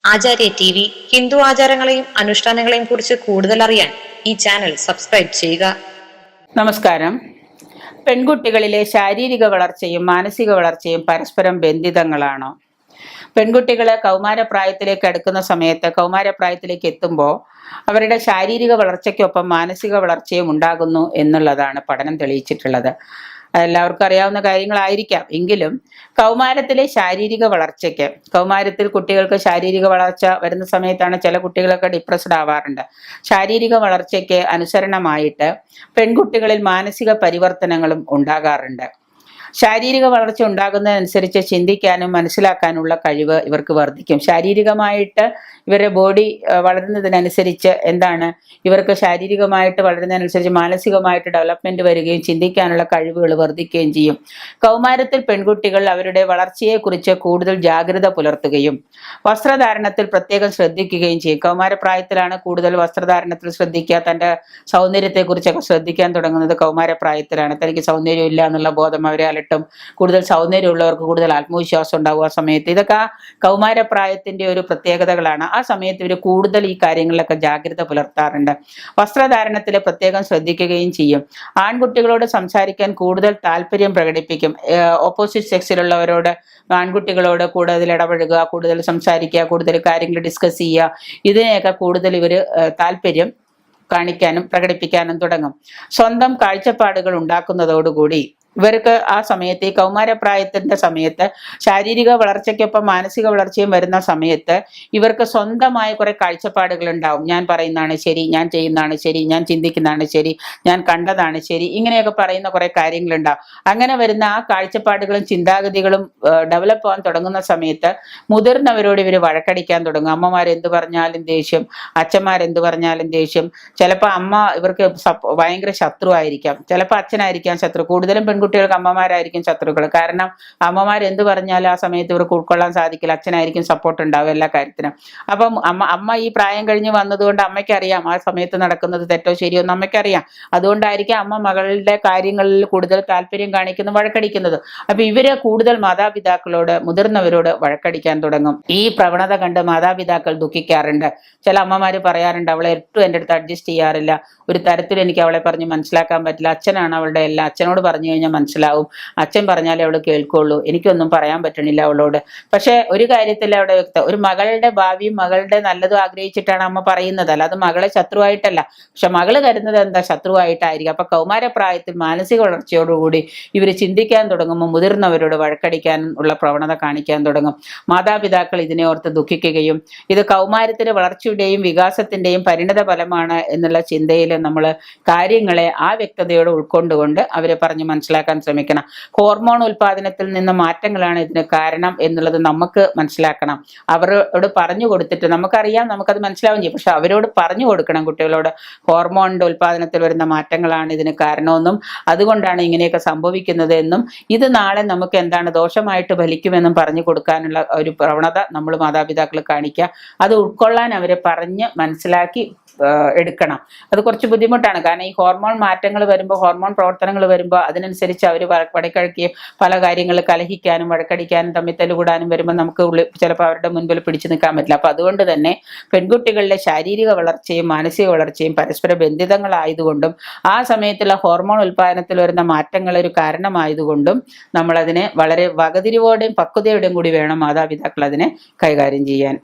ആചാര്യ T V Hindu ആചാരങ്ങളെയും അനുഷ്ഠാനങ്ങളെയും കുറിച്ച് കൂടുതൽ അറിയാൻ ഈ ചാനൽ സബ്സ്ക്രൈബ് ചെയ്യുക. നമസ്കാരം. പെൺകുട്ടികളിലെ ശാരീരിക വളർച്ചയും മാനസിക വളർച്ചയും പരസ്പരം ബന്ധിതങ്ങളാണോ? പെൺകുട്ടികൾ കൗമാരപ്രായത്തിലേക്ക് അടുക്കുന്ന സമയത്ത്, കൗമാരപ്രായത്തിലേക്ക് എത്തുമ്പോൾ അവരുടെ ശാരീരിക വളർച്ചയ്ക്കൊപ്പം മാനസിക വളർച്ചയും ഉണ്ടാകുന്നു എന്നുള്ളതാണ് പഠനം തെളിയിച്ചിട്ടുള്ളത്. എല്ലാവർക്കും അറിയാവുന്ന കാര്യങ്ങളായിരിക്കാം. എങ്കിലും കൗമാരത്തിലെ ശാരീരിക വളർച്ചയ്ക്ക്, കൗമാരത്തിൽ കുട്ടികൾക്ക് ശാരീരിക വളർച്ച വരുന്ന സമയത്താണ് ചില കുട്ടികളൊക്കെ ഡിപ്രസ്ഡ് ആവാറുണ്ട്. ശാരീരിക വളർച്ചയ്ക്ക് അനുസരണമായിട്ട് പെൺകുട്ടികളിൽ മാനസിക പരിവർത്തനങ്ങളും ഉണ്ടാകാറുണ്ട്. ശാരീരിക വളർച്ച ഉണ്ടാകുന്നതനുസരിച്ച് ചിന്തിക്കാനും മനസ്സിലാക്കാനുള്ള കഴിവ് ഇവർക്ക് വർദ്ധിക്കും. ശാരീരികമായിട്ട് ഇവരുടെ ബോഡി വളരുന്നതിനനുസരിച്ച് ഇവർക്ക് ശാരീരികമായിട്ട് വളരുന്നതിനനുസരിച്ച് മാനസികമായിട്ട് ഡെവലപ്മെന്റ് വരികയും ചിന്തിക്കാനുള്ള കഴിവുകൾ വർദ്ധിക്കുകയും ചെയ്യും. കൗമാരത്തിൽ പെൺകുട്ടികൾ അവരുടെ വളർച്ചയെക്കുറിച്ച് കൂടുതൽ ജാഗ്രത പുലർത്തുകയും വസ്ത്രധാരണത്തിൽ പ്രത്യേകം ശ്രദ്ധിക്കുകയും ചെയ്യും. കൗമാരപ്രായത്തിലാണ് കൂടുതൽ വസ്ത്രധാരണത്തിൽ ശ്രദ്ധിക്കുക, തൻ്റെ സൗന്ദര്യത്തെക്കുറിച്ചൊക്കെ ശ്രദ്ധിക്കാൻ തുടങ്ങുന്നത് കൗമാരപ്രായത്തിലാണ്. തനിക്ക് സൗന്ദര്യം ഇല്ല എന്നുള്ള ബോധം അവരെ അലട്ടും. കൂടുതൽ സൗന്ദര്യമുള്ളവർക്ക് കൂടുതൽ ആത്മവിശ്വാസം ഉണ്ടാവും ആ സമയത്ത്. ഇതൊക്കെ ആ കൗമാരപ്രായത്തിന്റെ ഒരു പ്രത്യേകതകളാണ്. ആ സമയത്ത് ഇവർ കൂടുതൽ ഈ കാര്യങ്ങളിലൊക്കെ ജാഗ്രത പുലർത്താറുണ്ട്. വസ്ത്രധാരണത്തിൽ പ്രത്യേകം ശ്രദ്ധിക്കുകയും ചെയ്യും. ആൺകുട്ടികളോട് സംസാരിക്കാൻ കൂടുതൽ താല്പര്യം പ്രകടിപ്പിക്കും. ഓപ്പോസിറ്റ് സെക്സിലുള്ളവരോട്, ആൺകുട്ടികളോട് കൂടുതൽ ഇടപഴകുക, കൂടുതൽ സംസാരിക്കുക, കൂടുതൽ കാര്യങ്ങൾ ഡിസ്കസ് ചെയ്യുക, ഇതിനെയൊക്കെ കൂടുതൽ ഇവർ താല്പര്യം കാണിക്കാനും പ്രകടിപ്പിക്കാനും തുടങ്ങും. സ്വന്തം കാഴ്ചപ്പാടുകൾ ഉണ്ടാക്കുന്നതോടുകൂടി ഇവർക്ക് ആ സമയത്ത്, ഈ കൗമാരപ്രായത്തിന്റെ സമയത്ത്, ശാരീരിക വളർച്ചയ്ക്കൊപ്പം മാനസിക വളർച്ചയും വരുന്ന സമയത്ത് ഇവർക്ക് സ്വന്തമായ കുറെ കാഴ്ചപ്പാടുകൾ ഉണ്ടാവും. ഞാൻ പറയുന്നതാണ് ശരി, ഞാൻ ചെയ്യുന്നതാണ് ശരി, ഞാൻ ചിന്തിക്കുന്നതാണ് ശരി, ഞാൻ കണ്ടതാണ് ശരി, ഇങ്ങനെയൊക്കെ പറയുന്ന കുറെ കാര്യങ്ങളുണ്ടാവും. അങ്ങനെ വരുന്ന ആ കാഴ്ചപ്പാടുകളും ചിന്താഗതികളും ഡെവലപ്പ് ആവാൻ തുടങ്ങുന്ന സമയത്ത് മുതിർന്നവരോട് ഇവർ വഴക്കടിക്കാൻ തുടങ്ങും. അമ്മമാരെന്ത് പറഞ്ഞാലും ദേഷ്യം, അച്ഛന്മാരെന്ത് പറഞ്ഞാലും ദേഷ്യം. ചിലപ്പോൾ അമ്മ ഇവർക്ക് ഭയങ്കര ശത്രു ആയിരിക്കാം, ചിലപ്പോൾ അച്ഛനായിരിക്കാം ശത്രു. കൂടുതലും പെൺകുട്ടികൾക്ക് അമ്മമാരായിരിക്കും ശത്രുക്കൾ. കാരണം അമ്മമാർ എന്ത് പറഞ്ഞാലും ആ സമയത്ത് ഇവർക്ക് ഉൾക്കൊള്ളാൻ സാധിക്കില്ല. അച്ഛനായിരിക്കും സപ്പോർട്ട് ഉണ്ടാവും എല്ലാ കാര്യത്തിനും. അപ്പം അമ്മ ഈ പ്രായം കഴിഞ്ഞ് വന്നതുകൊണ്ട് അമ്മയ്ക്കറിയാം ആ സമയത്ത് നടക്കുന്നത് തെറ്റോ ശരിയോ എന്ന് അമ്മയ്ക്കറിയാം. അതുകൊണ്ടായിരിക്കും അമ്മ മകളുടെ കാര്യങ്ങളിൽ കൂടുതൽ താല്പര്യം കാണിക്കുന്നു, വഴക്കടിക്കുന്നത്. അപ്പൊ ഇവര് കൂടുതൽ മാതാപിതാക്കളോട്, മുതിർന്നവരോട് വഴക്കടിക്കാൻ തുടങ്ങും. ഈ പ്രവണത കണ്ട് മാതാപിതാക്കൾ ദുഃഖിക്കാറുണ്ട്. ചില അമ്മമാര് പറയാറുണ്ട്, അവളെ ഏറ്റവും എൻ്റെ അടുത്ത് അഡ്ജസ്റ്റ് ചെയ്യാറില്ല, ഒരു തരത്തിൽ എനിക്ക് അവളെ പറഞ്ഞ് മനസ്സിലാക്കാൻ പറ്റില്ല, അച്ഛനാണ് അവളുടെ എല്ലാം, അച്ഛനോട് പറഞ്ഞു കഴിഞ്ഞാൽ മനസ്സിലാവും, അച്ഛൻ പറഞ്ഞാലേ അവൾ കേൾക്കുള്ളൂ, എനിക്കൊന്നും പറയാൻ പറ്റണില്ല അവളോട്. പക്ഷെ ഒരു കാര്യത്തിൽ അവിടെ വ്യക്തം, ഒരു മകളുടെ ഭാവിയും മകളുടെ നല്ലതും ആഗ്രഹിച്ചിട്ടാണ് അമ്മ പറയുന്നത്, അല്ലാതെ മകളെ ശത്രുവായിട്ടല്ല. പക്ഷെ മകള് കരുതുന്നത് എന്താ, ശത്രുവായിട്ടായിരിക്കും. അപ്പൊ കൗമാരപ്രായത്തിൽ മാനസിക വളർച്ചയോടുകൂടി ഇവർ ചിന്തിക്കാൻ തുടങ്ങുമ്പോൾ മുതിർന്നവരോട് വഴക്കടിക്കാൻ ഉള്ള പ്രവണത കാണിക്കാൻ തുടങ്ങും. മാതാപിതാക്കൾ ഇതിനെ ഓർത്ത് ദുഃഖിക്കുകയും ഇത് കൗമാരത്തിന്റെ വളർച്ചയുടെയും വികാസത്തിന്റെയും പരിണിത ഫലമാണ് എന്നുള്ള ചിന്തയിൽ നമ്മൾ കാര്യങ്ങളെ ആ വ്യക്തതയോട് ഉൾക്കൊണ്ടുകൊണ്ട് അവരെ പറഞ്ഞ് മനസ്സിലാക്കാൻ ശ്രമിക്കണം. ഹോർമോൺ ഉൽപാദനത്തിൽ നിന്ന് മാറ്റങ്ങളാണ് ഇതിന് കാരണം എന്നുള്ളത് നമുക്ക് മനസ്സിലാക്കണം. അവരോട് പറഞ്ഞു കൊടുത്തിട്ട്, നമുക്കറിയാം, നമുക്കത് മനസ്സിലാവും ചെയ്യും, പക്ഷെ അവരോട് പറഞ്ഞു കൊടുക്കണം കുട്ടികളോട്, ഹോർമോണിന്റെ ഉൽപാദനത്തിൽ വരുന്ന മാറ്റങ്ങളാണ് ഇതിന് കാരണമെന്നും അതുകൊണ്ടാണ് ഇങ്ങനെയൊക്കെ സംഭവിക്കുന്നത് എന്നും ഇത് നാളെ നമുക്ക് ദോഷമായിട്ട് ഫലിക്കുമെന്നും പറഞ്ഞു കൊടുക്കാനുള്ള ഒരു പ്രവണത നമ്മൾ മാതാപിതാക്കൾ കാണിക്കുക. അത് ഉൾക്കൊള്ളാൻ അവരെ പറഞ്ഞ് മനസ്സിലാക്കി എടുക്കണം. അത് കുറച്ച് ബുദ്ധിമുട്ടാണ്. കാരണം ഈ ഹോർമോൺ മാറ്റങ്ങൾ വരുമ്പോൾ, ഹോർമോൺ പ്രവർത്തനങ്ങൾ വരുമ്പോൾ അതിനനുസരിച്ച് അവർ വടക്കടിക്കുകയും പല കാര്യങ്ങൾ കലഹിക്കാനും വഴക്കടിക്കാനും തമ്മിൽ തല്ലുകൂടാനും വരുമ്പോൾ നമുക്ക് ചിലപ്പോൾ അവരുടെ മുൻപിൽ പിടിച്ചു നിൽക്കാൻ പറ്റില്ല. അപ്പൊ അതുകൊണ്ട് തന്നെ പെൺകുട്ടികളുടെ ശാരീരിക വളർച്ചയും മാനസിക വളർച്ചയും പരസ്പര ബന്ധിതങ്ങളായതുകൊണ്ടും ആ സമയത്തുള്ള ഹോർമോൺ ഉൽപാദനത്തിൽ വരുന്ന മാറ്റങ്ങൾ ഒരു കാരണമായതുകൊണ്ടും നമ്മളതിനെ വളരെ വകതിരിവോടെയും പക്വതയോടെയും കൂടി വേണം മാതാപിതാക്കൾ അതിനെ കൈകാര്യം ചെയ്യാൻ.